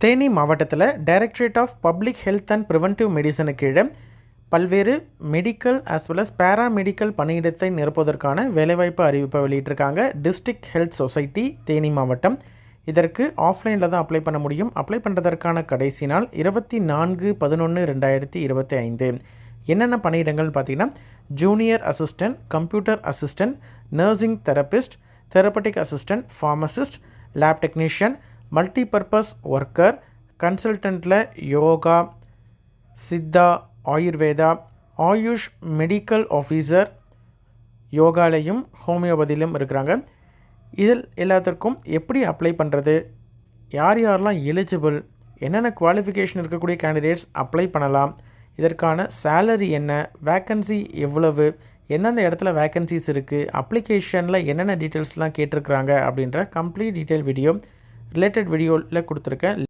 தேனி மாவட்டத்தில் directorate of public health and preventive medicine கீழே பல்வேறு medical as well as paramedical பணியிடத்தை நிரப்புவதற்கான வேலைவாய்ப்பு அறிவிப்பை வெளியிட்டிருக்காங்க. டிஸ்ட்ரிக்ட் ஹெல்த் சொசைட்டி தேனி மாவட்டம். இதற்கு ஆஃப்லைனில் தான் அப்ளை பண்ண முடியும். அப்ளை பண்ணுறதற்கான கடைசி நாள் 24/11/2025. என்னென்ன பணியிடங்கள்னு பார்த்தீங்கன்னா, junior assistant, computer assistant, nursing therapist, therapeutic assistant, pharmacist, lab technician, multipurpose worker, கன்சல்டண்ட்டில் yoga, Siddha, Ayurveda, AYUSH medical officer, யோகாலையும் ஹோமியோபதியிலும் இருக்கிறாங்க. இதில் எல்லாத்திற்கும் எப்படி அப்ளை பண்ணுறது, யார் யாரெல்லாம் எலிஜிபிள், என்னென்ன குவாலிஃபிகேஷன் இருக்கக்கூடிய கேண்டிடேட்ஸ் அப்ளை பண்ணலாம், இதற்கான சேலரி என்ன, வேக்கன்சி எவ்வளவு, எந்தெந்த இடத்துல வேக்கன்சிஸ் இருக்குது, அப்ளிகேஷனில் என்னென்ன டீட்டெயில்ஸ்லாம் கேட்டிருக்கிறாங்க அப்படின்ற கம்ப்ளீட் டீட்டெயில் வீடியோ ரிலேட்டட் வீடியோவில் கொடுத்துருக்கேன்.